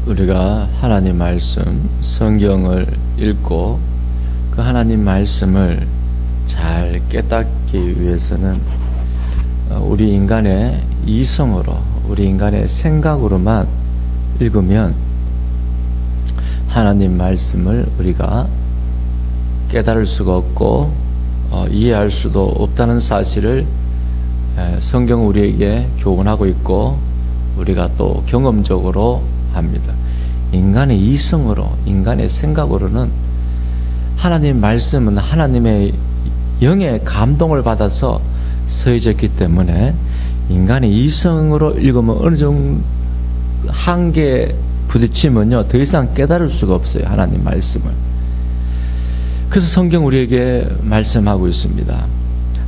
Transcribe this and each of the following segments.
우리가 하나님 말씀, 성경을 읽고 그 하나님 말씀을 잘 깨닫기 위해서는 우리 인간의 이성으로, 우리 인간의 생각으로만 읽으면 하나님 말씀을 우리가 깨달을 수가 없고 이해할 수도 없다는 사실을 성경은 우리에게 교훈하고 있고 우리가 또 경험적으로 합니다. 인간의 이성으로, 인간의 생각으로는 하나님 말씀은 하나님의 영의 감동을 받아서 서해졌기 때문에 인간의 이성으로 읽으면 어느 정도 한계에 부딪히면요 더 이상 깨달을 수가 없어요, 하나님 말씀을. 그래서 성경 우리에게 말씀하고 있습니다.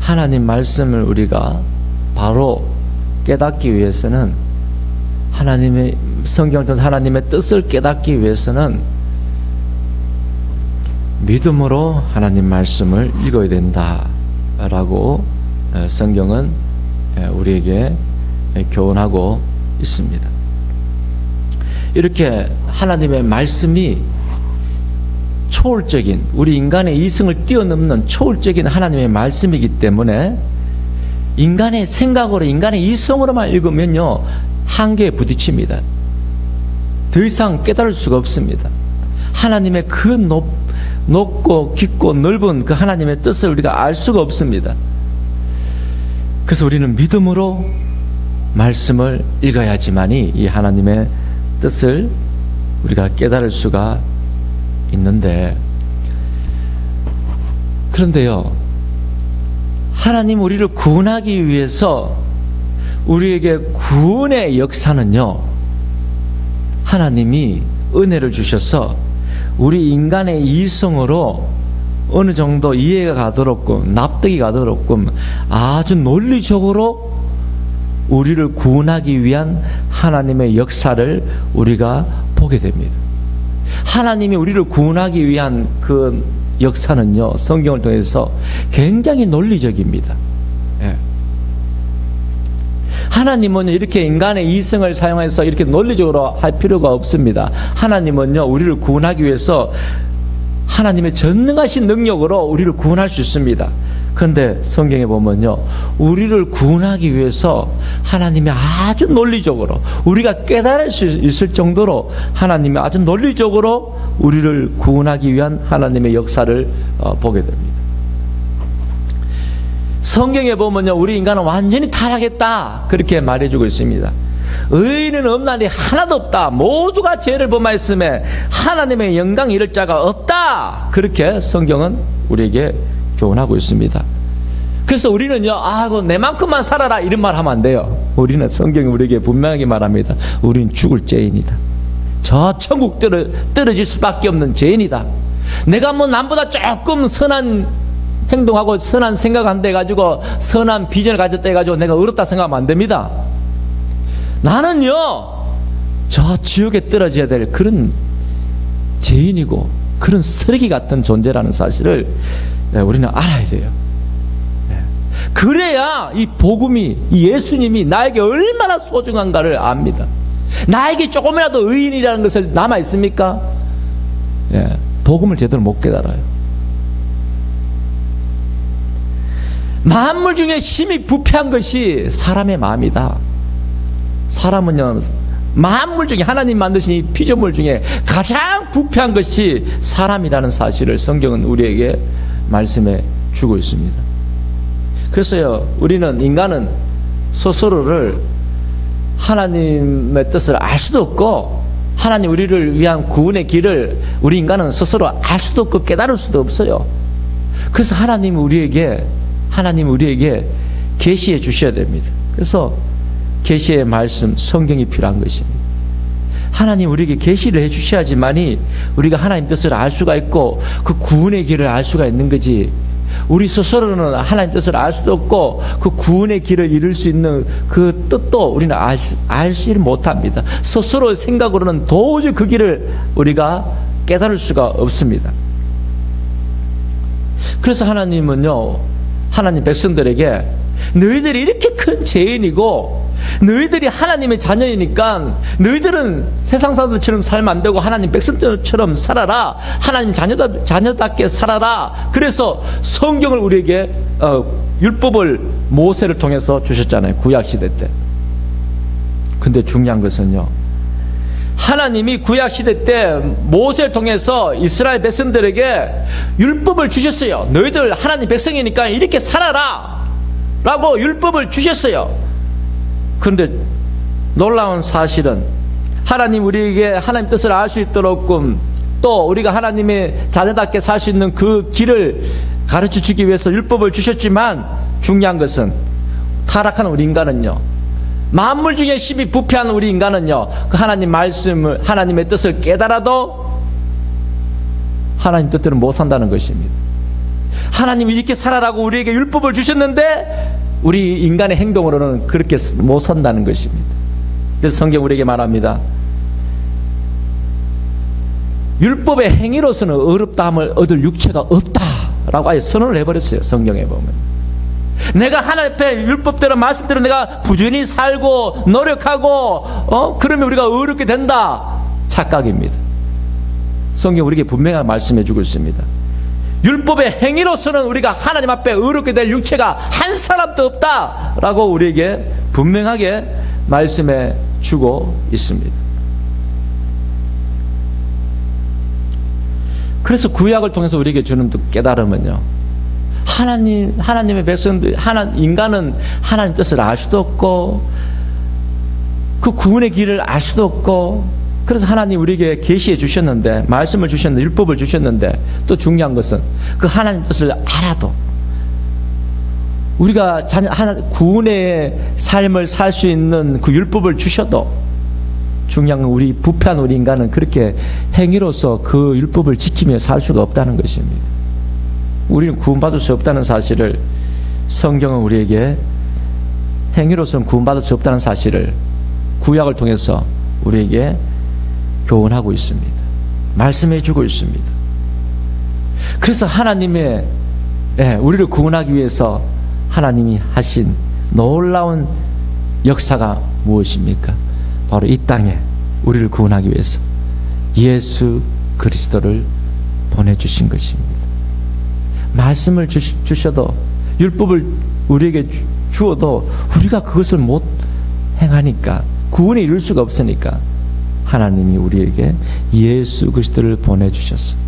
하나님 말씀을 우리가 바로 깨닫기 위해서는, 하나님의 성경을 통해서 하나님의 뜻을 깨닫기 위해서는 믿음으로 하나님 말씀을 읽어야 된다라고 성경은 우리에게 교훈하고 있습니다. 이렇게 하나님의 말씀이 초월적인, 우리 인간의 이성을 뛰어넘는 초월적인 하나님의 말씀이기 때문에 인간의 생각으로, 인간의 이성으로만 읽으면요 한계에 부딪힙니다. 더 이상 깨달을 수가 없습니다. 하나님의 그 높고 깊고 넓은 그 하나님의 뜻을 우리가 알 수가 없습니다. 그래서 우리는 믿음으로 말씀을 읽어야지만이 이 하나님의 뜻을 우리가 깨달을 수가 있는데, 그런데요 하나님 우리를 구원하기 위해서 우리에게 구원의 역사는요 하나님이 은혜를 주셔서 우리 인간의 이성으로 어느 정도 이해가 가도록끔, 납득이 가도록끔 아주 논리적으로 우리를 구원하기 위한 하나님의 역사를 우리가 보게 됩니다. 하나님이 우리를 구원하기 위한 그 역사는요 성경을 통해서 굉장히 논리적입니다. 예. 하나님은요 이렇게 인간의 이성을 사용해서 이렇게 논리적으로 할 필요가 없습니다. 하나님은요 우리를 구원하기 위해서 하나님의 전능하신 능력으로 우리를 구원할 수 있습니다. 그런데 성경에 보면요 우리를 구원하기 위해서 하나님이 아주 논리적으로, 우리가 깨달을 수 있을 정도로 하나님이 아주 논리적으로 우리를 구원하기 위한 하나님의 역사를 보게 됩니다. 성경에 보면요 우리 인간은 완전히 타락했다 그렇게 말해주고 있습니다. 의인은 없나니 하나도 없다, 모두가 죄를 범하였음에 하나님의 영광 이를 자가 없다, 그렇게 성경은 우리에게 교훈하고 있습니다. 그래서 우리는요 내만큼만 살아라 이런 말 하면 안 돼요. 우리는 성경이 우리에게 분명하게 말합니다. 우리는 죽을 죄인이다. 저 천국 떨어질 수밖에 없는 죄인이다. 내가 남보다 조금 선한 행동하고 선한 생각한다 해가지고 선한 비전을 가졌다 해가지고 내가 어렵다 생각하면 안 됩니다. 나는요 저 지옥에 떨어져야 될 그런 죄인이고 그런 쓰레기 같은 존재라는 사실을 우리는 알아야 돼요. 그래야 이 복음이, 이 예수님이 나에게 얼마나 소중한가를 압니다. 나에게 조금이라도 의인이라는 것을 남아있습니까? 복음을 제대로 못 깨달아요. 만물 중에 심히 부패한 것이 사람의 마음이다. 사람은요 만물 중에, 하나님 만드신 이 피조물 중에 가장 부패한 것이 사람이라는 사실을 성경은 우리에게 말씀해 주고 있습니다. 그래서요 우리는, 인간은 스스로를 하나님의 뜻을 알 수도 없고 하나님 우리를 위한 구원의 길을 우리 인간은 스스로 알 수도 없고 깨달을 수도 없어요. 그래서 하나님 우리에게 계시해 주셔야 됩니다. 그래서 계시의 말씀, 성경이 필요한 것입니다. 하나님 우리에게 계시를 해 주셔야지만이 우리가 하나님 뜻을 알 수가 있고 그 구원의 길을 알 수가 있는 거지, 우리 스스로는 하나님 뜻을 알 수도 없고 그 구원의 길을 이룰 수 있는 그 뜻도 우리는 알지 못합니다. 스스로의 생각으로는 도저히 그 길을 우리가 깨달을 수가 없습니다. 그래서 하나님은요 하나님 백성들에게 너희들이 이렇게 큰 죄인이고 너희들이 하나님의 자녀이니까 너희들은 세상 사람들처럼 살면 안 되고 하나님 백성들처럼 살아라. 하나님 자녀답게 살아라. 그래서 성경을 우리에게 율법을 모세를 통해서 주셨잖아요. 구약시대 때. 근데 중요한 것은요, 하나님이 구약시대 때 모세를 통해서 이스라엘 백성들에게 율법을 주셨어요. 너희들 하나님 백성이니까 이렇게 살아라 라고 율법을 주셨어요. 그런데 놀라운 사실은 하나님 우리에게 하나님 뜻을 알 수 있도록 또 우리가 하나님의 자녀답게 살 수 있는 그 길을 가르쳐 주기 위해서 율법을 주셨지만, 중요한 것은 타락한 우리 인간은요, 만물 중에 심히 부패한 우리 인간은요, 그 하나님 말씀을, 하나님의 뜻을 깨달아도 하나님 뜻대로 못 산다는 것입니다. 하나님이 이렇게 살아라고 우리에게 율법을 주셨는데 우리 인간의 행동으로는 그렇게 못 산다는 것입니다. 그래서 성경 우리에게 말합니다. 율법의 행위로서는 어렵다함을 얻을 육체가 없다라고 아예 선언을 해버렸어요. 성경에 보면 내가 하나님 앞에 율법대로 말씀대로 내가 부지런히 살고 노력하고 그러면 우리가 어렵게 된다. 착각입니다. 성경 우리에게 분명하게 말씀해 주고 있습니다. 율법의 행위로서는 우리가 하나님 앞에 어렵게 될 육체가 한 사람도 없다라고 우리에게 분명하게 말씀해 주고 있습니다. 그래서 구약을 통해서 우리에게 주는 깨달음은요, 하나님의 백성들, 인간은 하나님 뜻을 알 수도 없고 그 구원의 길을 알 수도 없고, 그래서 하나님 우리에게 계시해 주셨는데, 말씀을 주셨는데, 율법을 주셨는데, 또 중요한 것은 그 하나님 뜻을 알아도 우리가 구원의 삶을 살 수 있는 그 율법을 주셔도 중요한 건 우리 부패한 우리 인간은 그렇게 행위로서 그 율법을 지키며 살 수가 없다는 것입니다. 우리는 구원받을 수 없다는 사실을, 성경은 우리에게 행위로서는 구원받을 수 없다는 사실을 구약을 통해서 우리에게 교훈하고 있습니다. 말씀해 주고 있습니다. 그래서 하나님의 우리를 구원하기 위해서 하나님이 하신 놀라운 역사가 무엇입니까? 바로 이 땅에 우리를 구원하기 위해서 예수 그리스도를 보내주신 것입니다. 말씀을 주셔도, 율법을 우리에게 주어도 우리가 그것을 못 행하니까, 구원에 이룰 수가 없으니까 하나님이 우리에게 예수 그리스도를 보내주셨어요.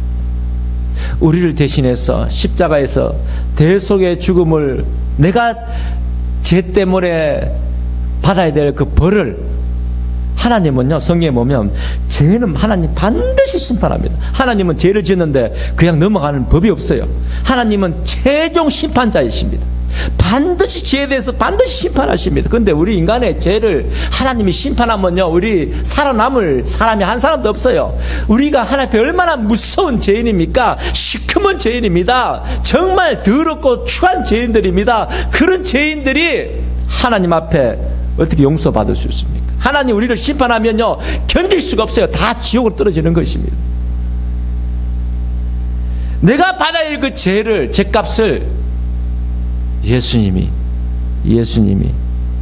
우리를 대신해서 십자가에서 대속의 죽음을, 내가 죄 때문에 받아야 될 그 벌을, 하나님은요, 성경에 보면 죄는 하나님 반드시 심판합니다. 하나님은 죄를 지었는데 그냥 넘어가는 법이 없어요. 하나님은 최종 심판자이십니다. 반드시 죄에 대해서 반드시 심판하십니다. 그런데 우리 인간의 죄를 하나님이 심판하면요, 우리 살아남을 사람이 한 사람도 없어요. 우리가 하나님 앞에 얼마나 무서운 죄인입니까? 시커먼 죄인입니다. 정말 더럽고 추한 죄인들입니다. 그런 죄인들이 하나님 앞에 어떻게 용서받을 수 있습니까? 하나님 우리를 심판하면요, 견딜 수가 없어요. 다 지옥으로 떨어지는 것입니다. 내가 받아야 할 그 죄값을 예수님이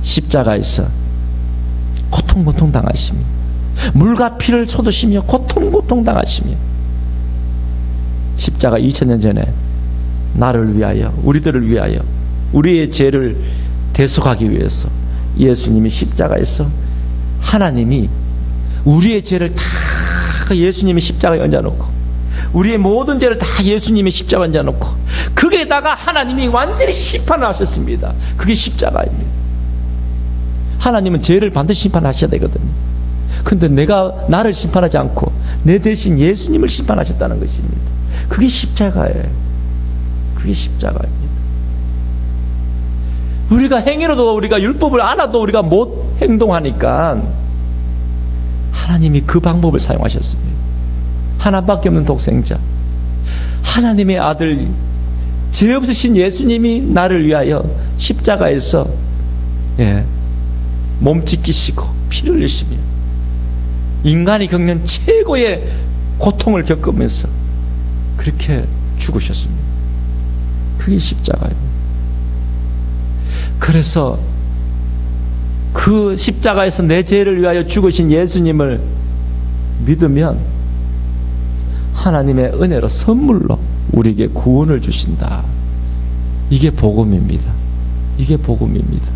십자가에서 고통 당하시며, 물과 피를 쏟으시며 고통 당하시며, 십자가 2000년 전에 나를 위하여, 우리들을 위하여, 우리의 죄를 대속하기 위해서 예수님이 십자가에서, 하나님이 우리의 죄를 다 예수님이 십자가에 얹어놓고, 우리의 모든 죄를 다 예수님이 십자가에 얹어놓고, 거기에다가 하나님이 완전히 심판을 하셨습니다. 그게 십자가입니다. 하나님은 죄를 반드시 심판하셔야 되거든요. 근데 나를 심판하지 않고 내 대신 예수님을 심판하셨다는 것입니다. 그게 십자가예요. 그게 십자가입니다. 우리가 행위로도, 우리가 율법을 알아도 우리가 못 행동하니까 하나님이 그 방법을 사용하셨습니다. 하나밖에 없는 독생자, 하나님의 아들, 죄 없으신 예수님이 나를 위하여 십자가에서 몸 찢기시고 피를 흘리시며 인간이 겪는 최고의 고통을 겪으면서 그렇게 죽으셨습니다. 그게 십자가예요. 그래서 그 십자가에서 내 죄를 위하여 죽으신 예수님을 믿으면 하나님의 은혜로 선물로 우리에게 구원을 주신다. 이게 복음입니다. 이게 복음입니다.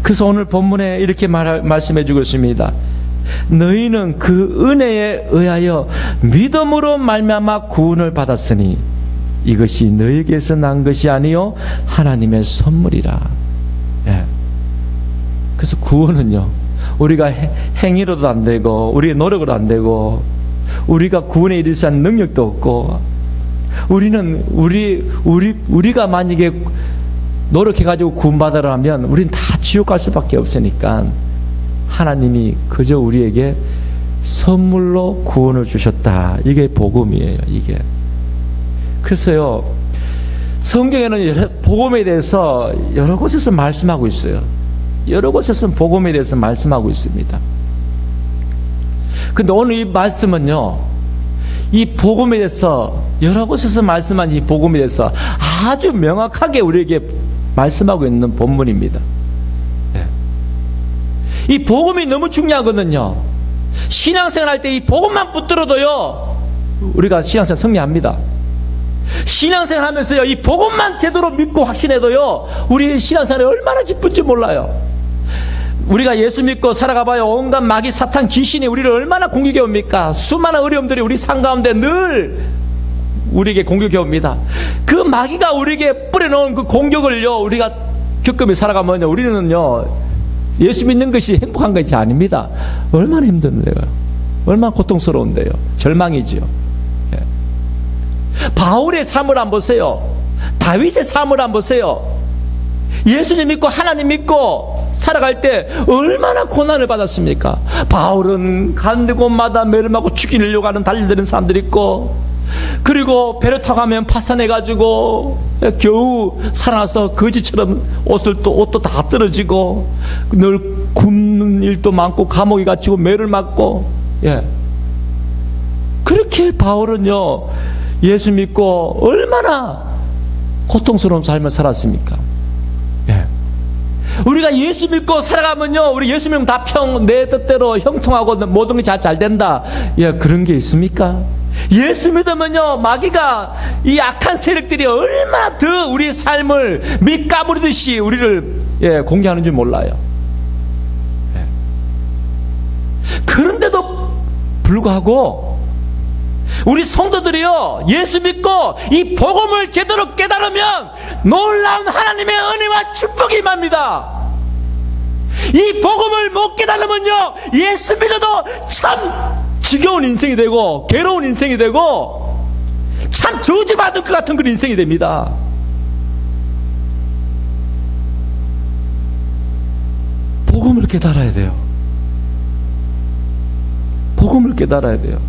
그래서 오늘 본문에 이렇게 말씀해 주고 있습니다. 너희는 그 은혜에 의하여 믿음으로 말미암아 구원을 받았으니 이것이 너희에게서 난 것이 아니요 하나님의 선물이라. 예. 그래서 구원은요, 우리가 행위로도 안 되고 우리의 노력으로 안 되고 우리가 구원에 이를 수 있는 능력도 없고, 우리는 우리가 만약에 노력해가지고 구원받으라면 우리는 다 지옥 갈 수밖에 없으니까 하나님이 그저 우리에게 선물로 구원을 주셨다. 이게 복음이에요. 이게. 그래서요, 성경에는 복음에 대해서 여러 곳에서 말씀하고 있어요. 여러 곳에서 복음에 대해서 말씀하고 있습니다. 근데 오늘 이 말씀은요, 이 복음에 대해서 여러 곳에서 말씀한 이 복음에 대해서 아주 명확하게 우리에게 말씀하고 있는 본문입니다. 네. 이 복음이 너무 중요하거든요. 신앙생활 할 때 이 복음만 붙들어도요, 우리가 신앙생활 승리합니다. 신앙생활 하면서요, 이 복음만 제대로 믿고 확신해도요, 우리 신앙생활이 얼마나 기쁜지 몰라요. 우리가 예수 믿고 살아가봐요, 온갖 마귀, 사탄, 귀신이 우리를 얼마나 공격해 옵니까? 수많은 어려움들이 우리 삶 가운데 늘 우리에게 공격해 옵니다. 그 마귀가 우리에게 뿌려놓은 그 공격을요, 우리가 겪으며 살아가면요, 우리는요, 예수 믿는 것이 행복한 것이 아닙니다. 얼마나 힘든데요, 얼마나 고통스러운데요, 절망이지요. 예. 바울의 삶을 한번 보세요. 다윗의 삶을 한번 보세요. 예수님 믿고 하나님 믿고 살아갈 때 얼마나 고난을 받았습니까? 바울은 가는 곳마다 매를 맞고 죽이려고 하는 달려드는 사람들이 있고, 그리고 배를 타고 가면 파산해가지고 겨우 살아나서 거지처럼 옷도 다 떨어지고 늘 굶는 일도 많고 감옥에 갇히고 매를 맞고. 예. 그렇게 바울은요, 예수 믿고 얼마나 고통스러운 삶을 살았습니까? 예. 우리가 예수 믿고 살아가면요, 우리 예수 믿으면 다 내 뜻대로 형통하고 모든 게 잘 된다. 예, 그런 게 있습니까? 예수 믿으면요, 마귀가, 이 악한 세력들이 얼마나 더 우리 삶을 밑가부리듯이 우리를 공개하는 줄 몰라요. 예. 그런데도 불구하고 우리 성도들이요, 예수 믿고 이 복음을 제대로 깨달으면 놀라운 하나님의 은혜와 축복이 임합니다. 이 복음을 못 깨달으면요, 예수 믿어도 참 지겨운 인생이 되고 괴로운 인생이 되고 참 저주받을 것 같은 그런 인생이 됩니다. 복음을 깨달아야 돼요. 복음을 깨달아야 돼요.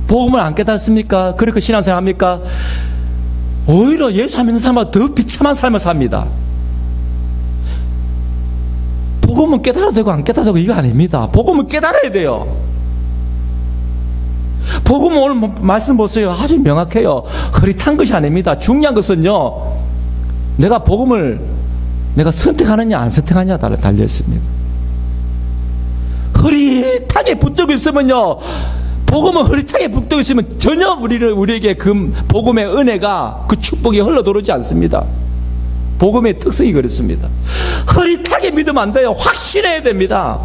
복음을 안 깨닫습니까? 그렇게 신앙생활 합니까? 오히려 예수 믿는 사람보다 더 비참한 삶을 삽니다. 복음은 깨달아도 되고 안 깨달아도 되고 이거 아닙니다. 복음은 깨달아야 돼요. 복음은 오늘 말씀 보세요. 아주 명확해요. 흐릿한 것이 아닙니다. 중요한 것은요, 내가 복음을 내가 선택하느냐 안 선택하느냐 달려 있습니다. 흐릿하게 붙들고 있으면요, 복음은 흐릿하게 붙들고 있으면 전혀 우리에게 그 복음의 은혜가, 그 축복이 흘러들어오지 않습니다. 복음의 특성이 그렇습니다. 흐릿하게 믿으면 안 돼요. 확신해야 됩니다.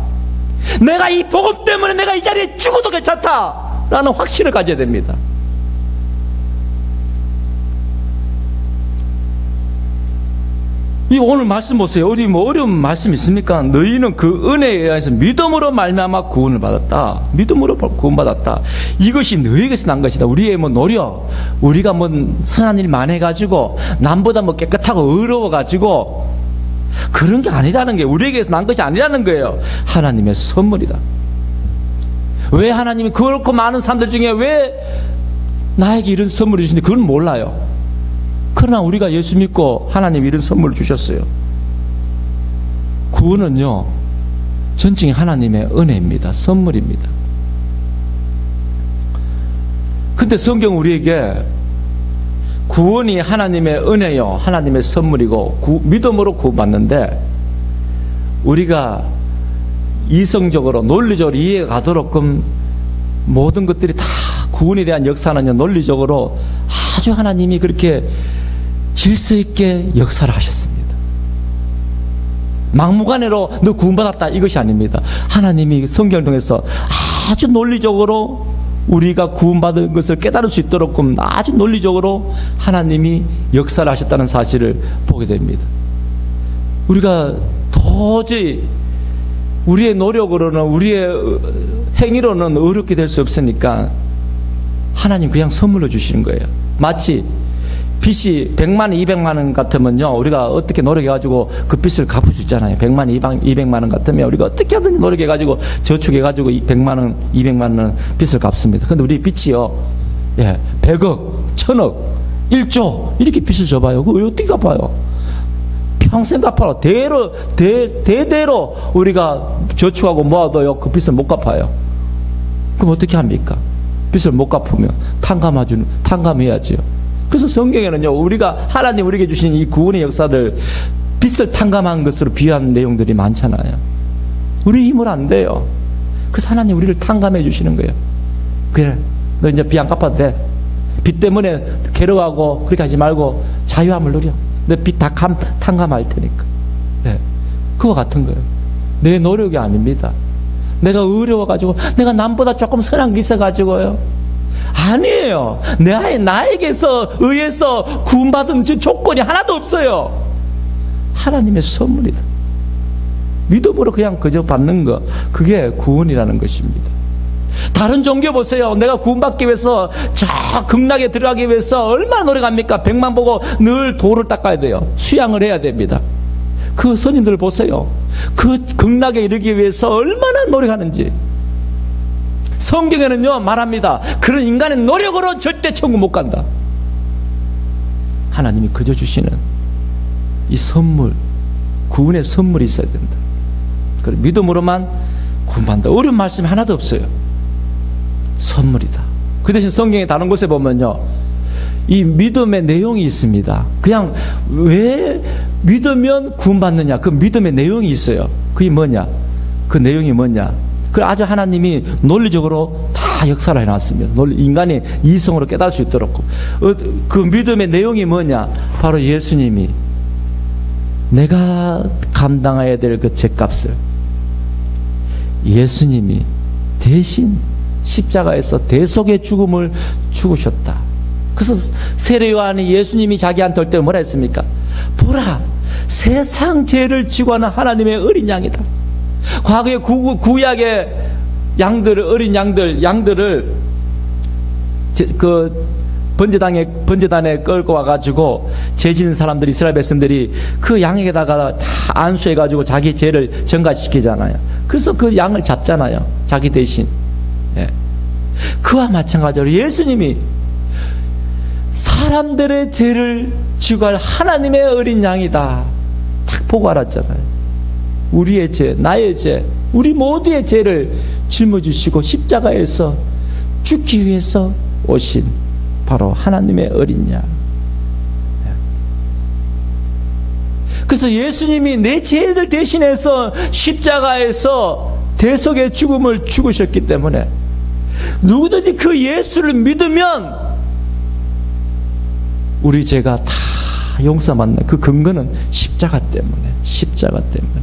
내가 이 복음 때문에 내가 이 자리에 죽어도 괜찮다라는 확신을 가져야 됩니다. 이 오늘 말씀 보세요. 어디 어려운 말씀 있습니까? 너희는 그 은혜에 의해서 믿음으로 말미암아 구원을 받았다. 믿음으로 구원받았다. 이것이 너희에게서 난 것이다. 우리의 노력, 우리가 선한 일만 해가지고 남보다 깨끗하고 의로워가지고 그런 게 아니라는 거예요. 우리에게서 난 것이 아니라는 거예요. 하나님의 선물이다. 왜 하나님이 그렇고 많은 사람들 중에 왜 나에게 이런 선물을 주시는데 그건 몰라요. 그러나 우리가 예수 믿고 하나님 이런 선물을 주셨어요. 구원은요, 전적인 하나님의 은혜입니다. 선물입니다. 근데 성경 우리에게 구원이 하나님의 은혜요, 하나님의 선물이고 믿음으로 구원받는데, 우리가 이성적으로 논리적으로 이해가 가도록끔 모든 것들이 다 구원에 대한 역사는요, 논리적으로 아주 하나님이 그렇게 질서 있게 역사를 하셨습니다. 막무가내로 너 구원받았다 이것이 아닙니다. 하나님이 성경을 통해서 아주 논리적으로 우리가 구원받은 것을 깨달을 수 있도록 아주 논리적으로 하나님이 역사를 하셨다는 사실을 보게 됩니다. 우리가 도저히 우리의 노력으로는, 우리의 행위로는 어렵게 될 수 없으니까 하나님 그냥 선물로 주시는 거예요. 마치 빚이 100만 원, 200만 원 같으면요, 우리가 어떻게 노력해가지고 그 빚을 갚을 수 있잖아요. 100만 원, 200만 원 같으면 우리가 어떻게 하든지 노력해가지고 저축해가지고 100만 원, 200만 원 빚을 갚습니다. 근데 우리 빚이요, 100억, 1000억, 1조 이렇게 빚을 져봐요. 그거 어떻게 갚아요? 평생 갚아요. 대대로 우리가 저축하고 모아도요, 그 빚을 못 갚아요. 그럼 어떻게 합니까? 빚을 못 갚으면 탕감해야지요. 그래서 성경에는요, 우리가 하나님 우리에게 주신 이 구원의 역사를 빚을 탕감한 것으로 비유한 내용들이 많잖아요. 우리 힘으로 안 돼요. 그래서 하나님 우리를 탕감해 주시는 거예요. 그래, 너 이제 빚 안 갚아도 돼. 빚 때문에 괴로워하고 그렇게 하지 말고 자유함을 누려. 내 빚 다 탕감할 테니까. 그와 같은 거예요. 내 노력이 아닙니다. 내가 어려워가지고, 내가 남보다 조금 선한 게 있어가지고요. 아니에요. 나에게서 의해서 구원받은 조건이 하나도 없어요. 하나님의 선물이다. 믿음으로 그냥 그저 받는 거, 그게 구원이라는 것입니다. 다른 종교 보세요. 내가 구원받기 위해서 저 극락에 들어가기 위해서 얼마나 노력합니까? 100만 보고 늘 도를 닦아야 돼요. 수양을 해야 됩니다. 그 스님들 보세요. 그 극락에 이르기 위해서 얼마나 노력하는지. 성경에는요 말합니다. 그런 인간의 노력으로 절대 천국 못 간다. 하나님이 그저 주시는 이 선물, 구원의 선물이 있어야 된다. 그래, 믿음으로만 구원받는다. 어려운 말씀이 하나도 없어요. 선물이다. 그 대신 성경의 다른 곳에 보면요, 이 믿음의 내용이 있습니다. 그냥 왜 믿으면 구원받느냐, 그 믿음의 내용이 있어요. 그게 뭐냐, 그 내용이 뭐냐, 그 아주 하나님이 논리적으로 다 역사를 해놨습니다. 인간이 이성으로 깨달을 수 있도록. 그 믿음의 내용이 뭐냐, 바로 예수님이 내가 감당해야 될 그 죄값을 예수님이 대신 십자가에서 대속의 죽음을 죽으셨다. 그래서 세례 요한이 예수님이 자기한테 올 때 뭐라 했습니까? 보라, 세상 죄를 지고 하는 하나님의 어린 양이다. 과거에 구약의 양들을, 어린 양들을 그 번제단에 끌고 와가지고 죄 지는 사람들이, 이스라엘 백성들이 그 양에다가 다 안수해가지고 자기 죄를 전가시키잖아요. 그래서 그 양을 잡잖아요, 자기 대신. 그와 마찬가지로 예수님이 사람들의 죄를 지고 할 하나님의 어린 양이다, 딱 보고 알았잖아요. 우리의 죄, 나의 죄, 우리 모두의 죄를 짊어지시고 십자가에서 죽기 위해서 오신 바로 하나님의 어린 양. 그래서 예수님이 내 죄를 대신해서 십자가에서 대속의 죽음을 죽으셨기 때문에 누구든지 그 예수를 믿으면 우리 죄가 다 용서받는 그 근거는 십자가 때문에, 십자가 때문에.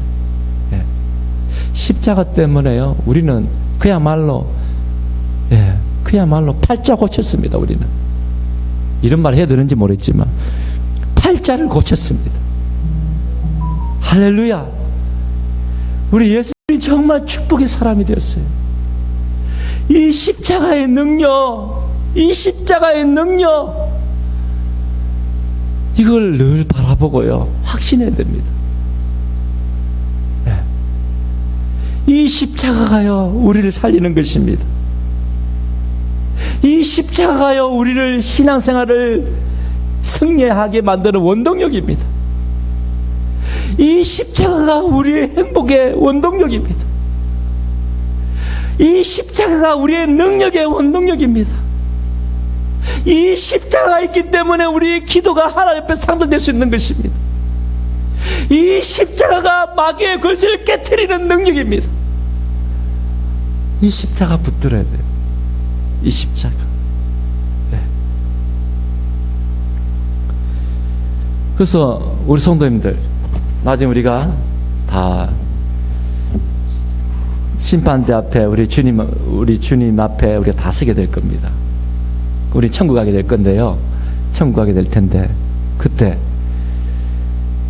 십자가 때문에요, 우리는 그야말로 팔자 고쳤습니다. 우리는 이런 말 해야 되는지 모르겠지만 팔자를 고쳤습니다. 할렐루야. 우리 예수님이 정말 축복의 사람이 되었어요. 이 십자가의 능력, 이 십자가의 능력, 이걸 늘 바라보고요, 확신해야 됩니다. 이 십자가가요 우리를 살리는 것입니다. 이 십자가가요 우리를 신앙생활을 승리하게 만드는 원동력입니다. 이 십자가가 우리의 행복의 원동력입니다. 이 십자가가 우리의 능력의 원동력입니다. 이 십자가가 있기 때문에 우리의 기도가 하나님 앞에 상달될 수 있는 것입니다. 이 십자가가 마귀의 권세를 깨트리는 능력입니다. 이 십자가 붙들어야 돼요. 이 십자가. 네. 그래서 우리 성도님들, 나중에 우리가 다 심판대 앞에 우리 주님 앞에 우리가 다 서게 될 겁니다. 우리 천국 가게 될 건데요. 천국 가게 될 텐데, 그때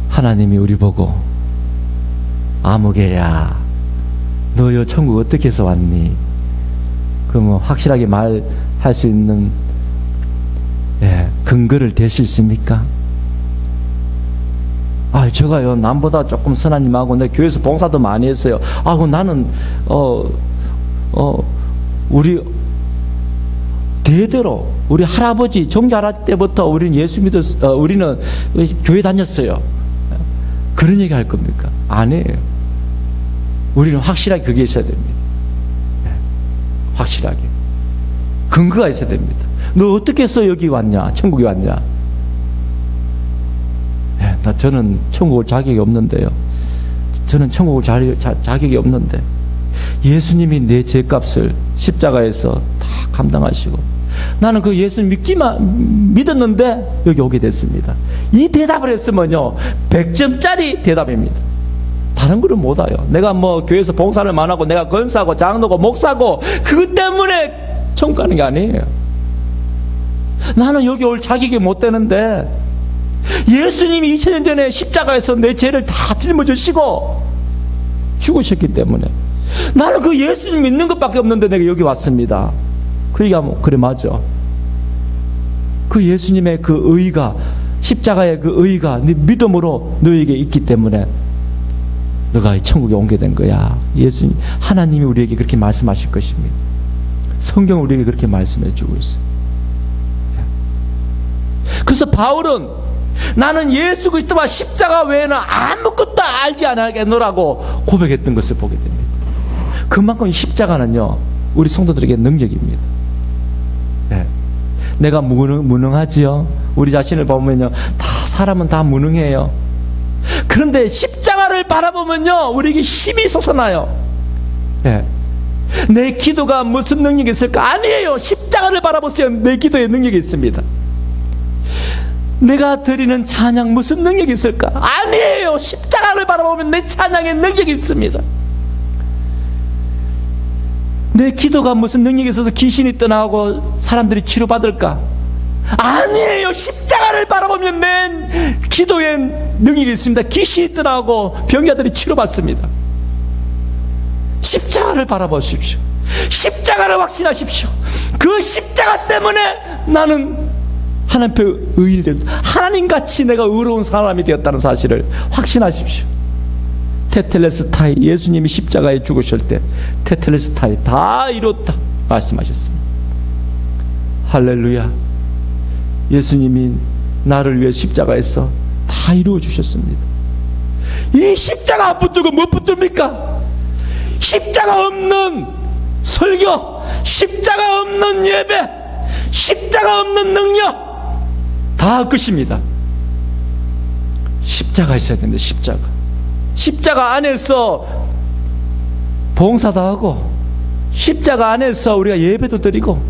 하나님이 우리 보고, 아무개야, 너 요 천국 어떻게 해서 왔니? 그 뭐 확실하게 말할 수 있는 근거를 댈 수 있습니까? 제가요, 남보다 조금 선하님하고 내 교회에서 봉사도 많이 했어요. 나는 우리 대대로 우리 할아버지 정자할 때부터 우리는 예수 우리는 교회 다녔어요. 그런 얘기 할 겁니까? 아니에요. 우리는 확실하게 그게 있어야 됩니다. 확실하게 근거가 있어야 됩니다. 너 어떻게 해서 여기 왔냐? 천국에 왔냐? 저는 천국 올 자격이 없는데요. 저는 천국 올 자격이 없는데 예수님이 내 죄값을 십자가에서 다 감당하시고 나는 그 예수님 믿었는데 여기 오게 됐습니다. 이 대답을 했으면요 100점짜리 대답입니다. 다른 거는 못 와요. 내가 뭐 교회에서 봉사를 많이 하고 내가 권사고 장로고 목사고 그것 때문에 천국 가는 게 아니에요. 나는 여기 올 자격이 못 되는데 예수님이 2000년 전에 십자가에서 내 죄를 다 짊어지시고 죽으셨기 때문에 나는 그 예수님 믿는 것밖에 없는데 내가 여기 왔습니다. 그 얘기하면 그래 맞아. 그 예수님의 그 의가 십자가의 그 의가 네 믿음으로 너에게 있기 때문에 너가 천국에 오게 된 거야. 예수님 하나님이 우리에게 그렇게 말씀하실 것입니다. 성경은 우리에게 그렇게 말씀해 주고 있어요. 그래서 바울은 나는 예수 그리스도와 십자가 외에는 아무것도 알지 않겠노라고 고백했던 것을 보게 됩니다. 그만큼 십자가는요 우리 성도들에게 능력입니다. 네. 내가 무능하지요. 우리 자신을 보면요 사람은 다 무능해요. 그런데 십자가를 바라보면요 우리에게 힘이 솟아나요. 네. 내 기도가 무슨 능력이 있을까? 아니에요. 십자가를 바라보세요. 내 기도에 능력이 있습니다. 내가 드리는 찬양 무슨 능력이 있을까? 아니에요. 십자가를 바라보면 내 찬양에 능력이 있습니다. 내 기도가 무슨 능력이 있어서 귀신이 떠나고 사람들이 치료받을까? 아니에요. 십자가를 바라보면 내 기도에 능력이 있습니다. 귀신이 떠나고 병자들이 치료받습니다. 십자가를 바라보십시오. 십자가를 확신하십시오. 그 십자가 때문에 나는 하나님 앞에 의인이 되었다. 하나님같이 내가 의로운 사람이 되었다는 사실을 확신하십시오. 테텔레스타이 예수님이 십자가에 죽으실 때 테텔레스타이 다 이뤘다 말씀하셨습니다. 할렐루야. 예수님이 나를 위해 십자가에서 다 이루어 주셨습니다. 이 십자가 안 붙들고 뭐 붙듭니까? 십자가 없는 설교, 십자가 없는 예배, 십자가 없는 능력 다 끝입니다. 십자가 있어야 됩니다. 십자가 안에서 봉사도 하고 십자가 안에서 우리가 예배도 드리고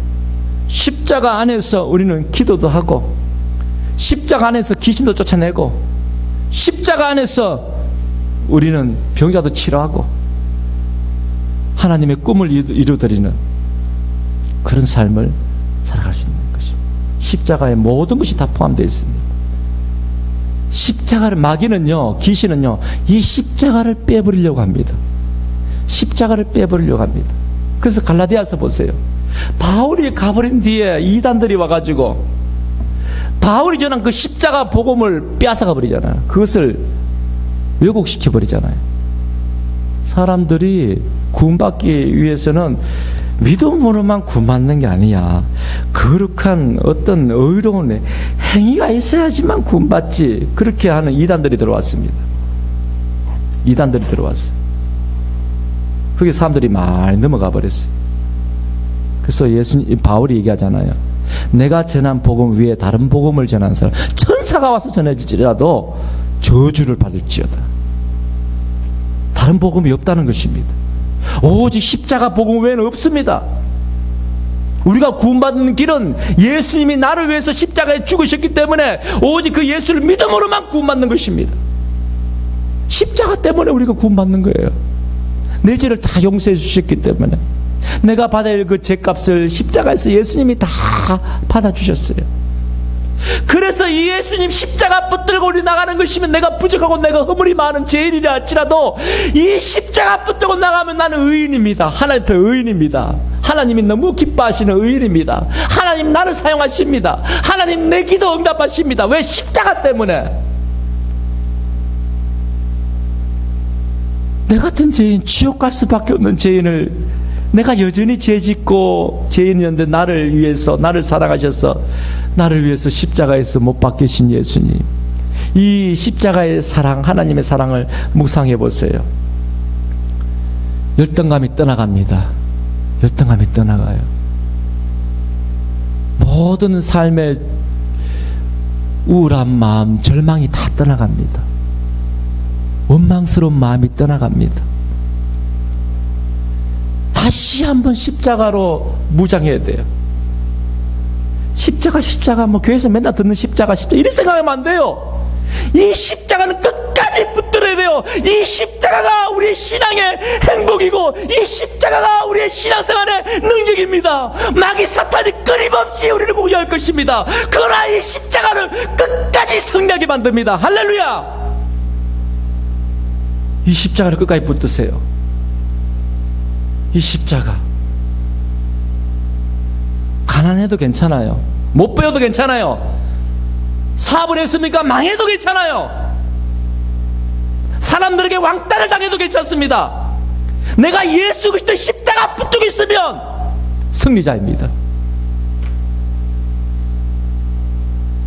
십자가 안에서 우리는 기도도 하고 십자가 안에서 귀신도 쫓아내고 십자가 안에서 우리는 병자도 치료하고 하나님의 꿈을 이루어드리는 그런 삶을 살아갈 수 있는 것입니다. 십자가에 모든 것이 다 포함되어 있습니다. 십자가를 마귀는요 귀신은요 이 십자가를 빼버리려고 합니다. 십자가를 빼버리려고 합니다. 그래서 갈라디아서 보세요. 바울이 가버린 뒤에 이단들이 와가지고 바울이 전한 그 십자가 복음을 빼앗아가 버리잖아요. 그것을 왜곡시켜 버리잖아요. 사람들이 구원받기 위해서는 믿음으로만 구원받는 게 아니야. 거룩한 어떤 의로운 행위가 있어야지만 구원받지. 그렇게 하는 이단들이 들어왔습니다. 이단들이 들어왔어요. 그게 사람들이 많이 넘어가 버렸어요. 그래서 바울이 얘기하잖아요. 내가 전한 복음 위에 다른 복음을 전한 사람, 천사가 와서 전해질지라도 저주를 받을지어다. 다른 복음이 없다는 것입니다. 오직 십자가 복음 외에는 없습니다. 우리가 구원받는 길은 예수님이 나를 위해서 십자가에 죽으셨기 때문에 오직 그 예수를 믿음으로만 구원받는 것입니다. 십자가 때문에 우리가 구원받는 거예요. 내 죄를 다 용서해 주셨기 때문에, 내가 받아야 할 그 죄값을 십자가에서 예수님이 다 받아주셨어요. 그래서 이 예수님 십자가 붙들고 우리 나가는 것이면, 내가 부족하고 내가 허물이 많은 죄인이라 할지라도 이 십자가 붙들고 나가면 나는 의인입니다. 하나님 앞에 의인입니다. 하나님이 너무 기뻐하시는 의인입니다. 하나님 나를 사용하십니다. 하나님 내 기도 응답하십니다. 왜? 십자가 때문에. 내 같은 죄인, 지옥 갈 수밖에 없는 죄인을, 내가 여전히 죄짓고 죄인이었는데 나를 위해서, 나를 사랑하셔서 나를 위해서 십자가에서 못 박히신 예수님, 이 십자가의 사랑, 하나님의 사랑을 묵상해 보세요. 열등감이 떠나갑니다. 열등감이 떠나가요. 모든 삶의 우울한 마음, 절망이 다 떠나갑니다. 원망스러운 마음이 떠나갑니다. 다시 한번 십자가로 무장해야 돼요. 십자가 뭐 교회에서 맨날 듣는 십자가 이렇게 생각하면 안 돼요. 이 십자가는 끝까지 붙들어야 돼요. 이 십자가가 우리의 신앙의 행복이고, 이 십자가가 우리의 신앙생활의 능력입니다. 마귀 사탄이 끊임없이 우리를 공격할 것입니다. 그러나 이 십자가를 끝까지 승리하게 만듭니다. 할렐루야. 이 십자가를 끝까지 붙드세요. 이 십자가. 가난해도 괜찮아요. 못 배워도 괜찮아요. 사업을 했습니까? 망해도 괜찮아요. 사람들에게 왕따를 당해도 괜찮습니다. 내가 예수 그리스도 십자가 붙들고 있으면 승리자입니다.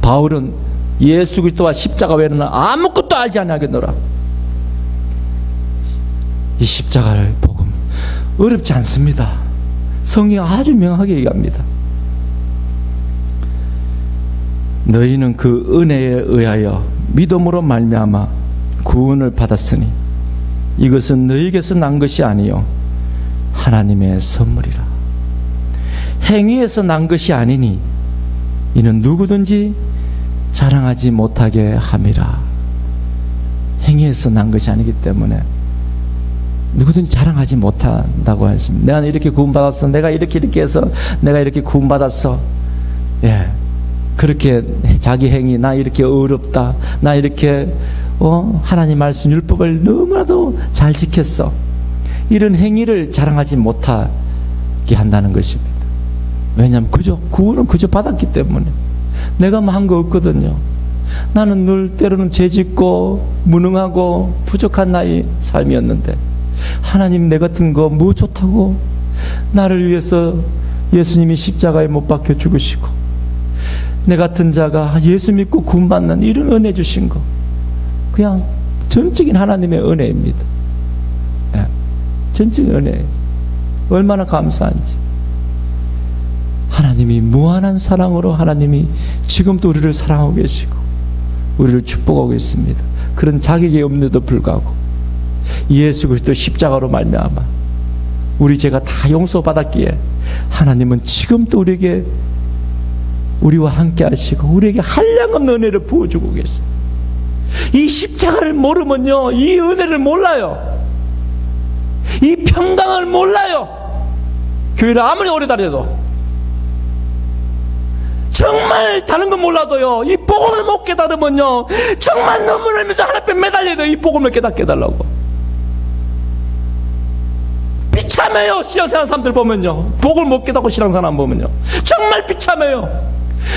바울은 예수 그리스도와 십자가 외에는 아무것도 알지 아니하겠노라. 이 십자가를 복음 어렵지 않습니다. 성경이 아주 명확하게 얘기합니다. 너희는 그 은혜에 의하여 믿음으로 말미암아 구원을 받았으니 이것은 너희에게서 난 것이 아니요 하나님의 선물이라. 행위에서 난 것이 아니니 이는 누구든지 자랑하지 못하게 함이라. 행위에서 난 것이 아니기 때문에 누구든지 자랑하지 못한다고 하십니다. 내가 이렇게 구원받았어, 내가 이렇게 해서 내가 이렇게 구원받았어, 예, 그렇게 자기 행위, 나 이렇게 어렵다, 나 이렇게 하나님 말씀 율법을 너무나도 잘 지켰어, 이런 행위를 자랑하지 못하게 한다는 것입니다. 왜냐하면 구원은 그저 받았기 때문에. 내가 뭐 한 거 없거든요. 나는 늘 때로는 죄짓고 무능하고 부족한 나의 삶이었는데, 하나님 내 같은 거 뭐 좋다고 나를 위해서 예수님이 십자가에 못 박혀 죽으시고, 내 같은 자가 예수 믿고 구원받는 이런 은혜 주신 거, 그냥 전적인 하나님의 은혜입니다. 예, 전적인 은혜. 얼마나 감사한지. 하나님이 무한한 사랑으로 하나님이 지금도 우리를 사랑하고 계시고 우리를 축복하고 있습니다. 그런 자격이 없는데도 불구하고 예수 그리스도 십자가로 말미암아 우리 죄가 다 용서받았기에 하나님은 지금도 우리에게, 우리와 함께 하시고 우리에게 한량없는 은혜를 부어주고 계세요. 이 십자가를 모르면요, 이 은혜를 몰라요. 이 평강을 몰라요. 교회를 아무리 오래 다녀도. 정말 다른 건 몰라도요, 이 복음을 못 깨달으면요, 정말 눈물 흘리면서 하나님 앞에 매달려야 돼요. 이 복음을 깨닫게 해달라고. 비참해요. 신앙생활 사람들 보면요, 복을 못 깨닫고 신앙생활 보면요, 정말 비참해요.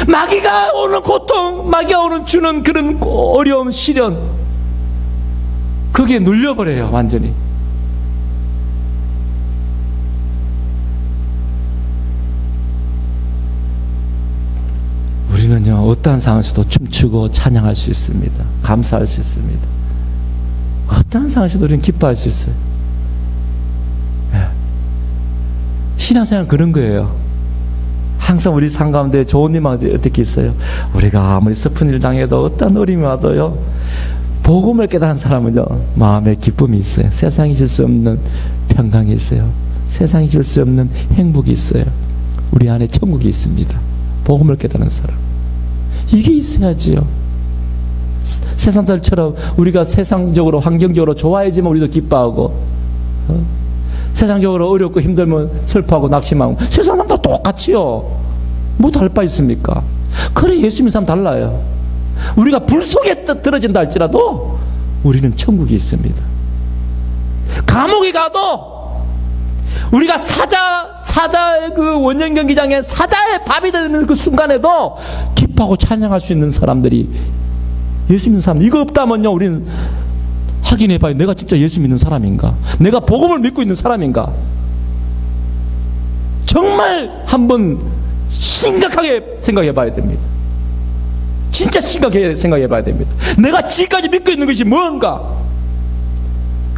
마귀가 오는 고통, 마귀가 오는 주는 그런 어려움, 시련, 그게 눌려버려요. 완전히. 우리는요, 어떠한 상황에서도 춤추고 찬양할 수 있습니다. 감사할 수 있습니다. 어떠한 상황에서도 우리는 기뻐할 수 있어요. 예. 신앙생활은 그런 거예요. 항상 우리 삶 가운데 좋은 일만 어떻게 있어요? 우리가 아무리 슬픈 일 당해도 어떤 어림이 와도요, 복음을 깨달은 사람은요, 마음에 기쁨이 있어요. 세상이 줄 수 없는 평강이 있어요. 세상이 줄 수 없는 행복이 있어요. 우리 안에 천국이 있습니다. 복음을 깨달은 사람. 이게 있어야지요. 세상들처럼 우리가 세상적으로 환경적으로 좋아야지만 우리도 기뻐하고, 세상적으로 어렵고 힘들면 슬퍼하고 낙심하고, 세상 사람도 똑같이요. 뭐 다를 바 있습니까? 그래, 예수 믿는 사람 달라요. 우리가 불 속에 떨어진다 할지라도 우리는 천국이 있습니다. 감옥에 가도 우리가 사자의 그 원년 경기장에 사자의 밥이 되는 그 순간에도 기뻐하고 찬양할 수 있는 사람들이, 예수 믿는 사람, 이거 없다면요, 우리는 확인해봐요. 내가 진짜 예수 믿는 사람인가? 내가 복음을 믿고 있는 사람인가? 정말 한번 심각하게 생각해봐야 됩니다. 진짜 심각하게 생각해봐야 됩니다. 내가 지금까지 믿고 있는 것이 뭔가?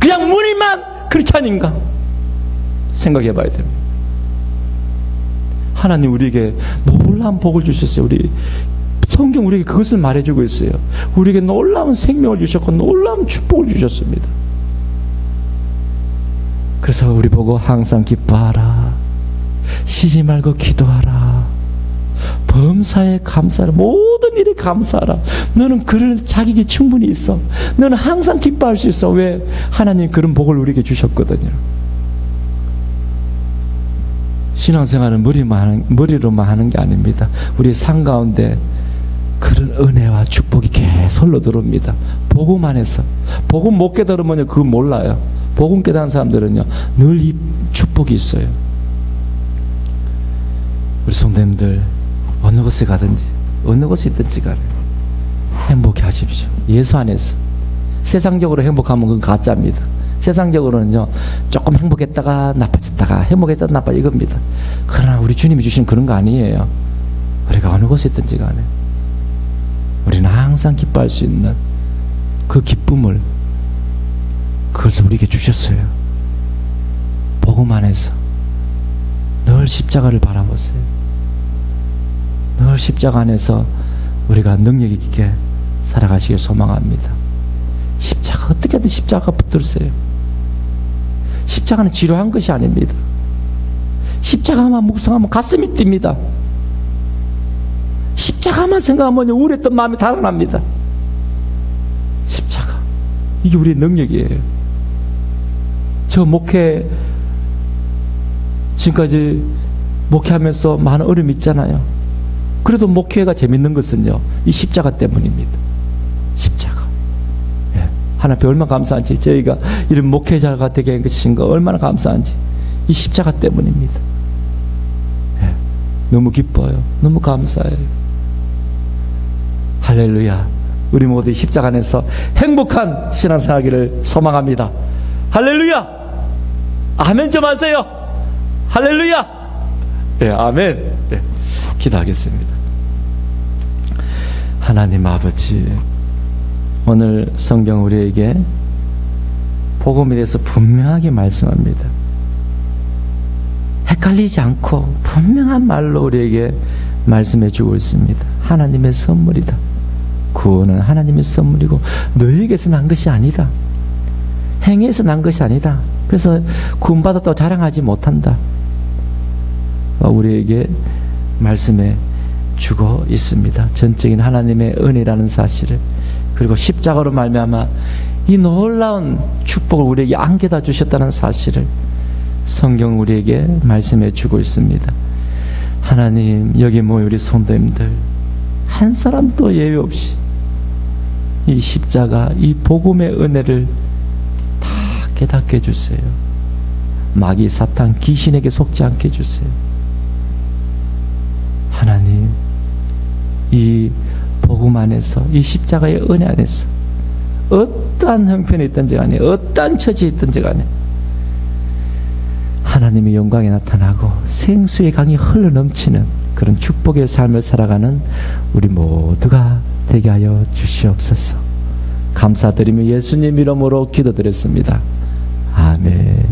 그냥 무늬만 크리스찬인가? 생각해봐야 됩니다. 하나님 우리에게 놀라운 복을 주셨어요. 우리 성경 우리에게 그것을 말해주고 있어요. 우리에게 놀라운 생명을 주셨고 놀라운 축복을 주셨습니다. 그래서 우리 보고 항상 기뻐하라, 쉬지 말고 기도하라, 범사에 감사하라, 모든 일에 감사하라. 너는 그럴 자격이 충분히 있어. 너는 항상 기뻐할 수 있어. 왜? 하나님 그런 복을 우리에게 주셨거든요. 신앙생활은 머리로만 하는 게 아닙니다. 우리 삶 가운데 그런 은혜와 축복이 계속 흘러 들어옵니다. 복음 안에서. 복음 못 깨달으면 그거 몰라요. 복음 깨달은 사람들은요, 늘 이 축복이 있어요. 우리 성도님들, 어느 곳에 가든지 어느 곳에 있든지 간에 행복해 하십시오. 예수 안에서. 세상적으로 행복하면 그건 가짜입니다. 세상적으로는요, 조금 행복했다가 나빠졌다가 행복했다가 나빠, 이겁니다. 그러나 우리 주님이 주신 그런 거 아니에요. 우리가 어느 곳에 있든지 간에 우리는 항상 기뻐할 수 있는 그 기쁨을, 그것을 우리에게 주셨어요. 복음 안에서 늘 십자가를 바라보세요. 늘 십자가 안에서 우리가 능력 있게 살아가시길 소망합니다. 십자가, 어떻게든 십자가 붙들으세요. 십자가는 지루한 것이 아닙니다. 십자가만 묵상하면 가슴이 뜁니다. 십자가만 생각하면 우울했던 마음이 달아납니다. 십자가, 이게 우리의 능력이에요. 저 목회, 지금까지 목회하면서 많은 어려움이 있잖아요. 그래도 목회가 재밌는 것은요, 이 십자가 때문입니다. 십자가. 예. 하나님 앞에 얼마나 감사한지, 저희가 이런 목회자가 되게 한 것인가 얼마나 감사한지, 이 십자가 때문입니다. 예. 너무 기뻐요. 너무 감사해요. 할렐루야. 우리 모두 십자가 안에서 행복한 신앙생활하기를 소망합니다. 할렐루야. 아멘 좀 하세요. 할렐루야. 예, 아멘. 예. 기도하겠습니다. 하나님 아버지, 오늘 성경 우리에게 복음에 대해서 분명하게 말씀합니다. 헷갈리지 않고 분명한 말로 우리에게 말씀해 주고 있습니다. 하나님의 선물이다. 구원은 하나님의 선물이고 너희에게서 난 것이 아니다. 행위에서 난 것이 아니다. 그래서 구원받았다고 자랑하지 못한다. 우리에게 말씀해 주고 있습니다. 전적인 하나님의 은혜라는 사실을, 그리고 십자가로 말미암아 이 놀라운 축복을 우리에게 안겨다 주셨다는 사실을 성경 우리에게 말씀해 주고 있습니다. 하나님, 여기 모인 우리 성도님들 한 사람도 예외 없이 이 십자가, 이 복음의 은혜를 다 깨닫게 해주세요. 마귀, 사탄, 귀신에게 속지 않게 해주세요. 하나님, 이 복음 안에서, 이 십자가의 은혜 안에서 어떠한 형편에 있든지 간에, 어떠한 처지에 있든지 간에 하나님의 영광이 나타나고 생수의 강이 흘러넘치는 그런 축복의 삶을 살아가는 우리 모두가 되게 하여 주시옵소서. 감사드리며 예수님 이름으로 기도드렸습니다. 아멘.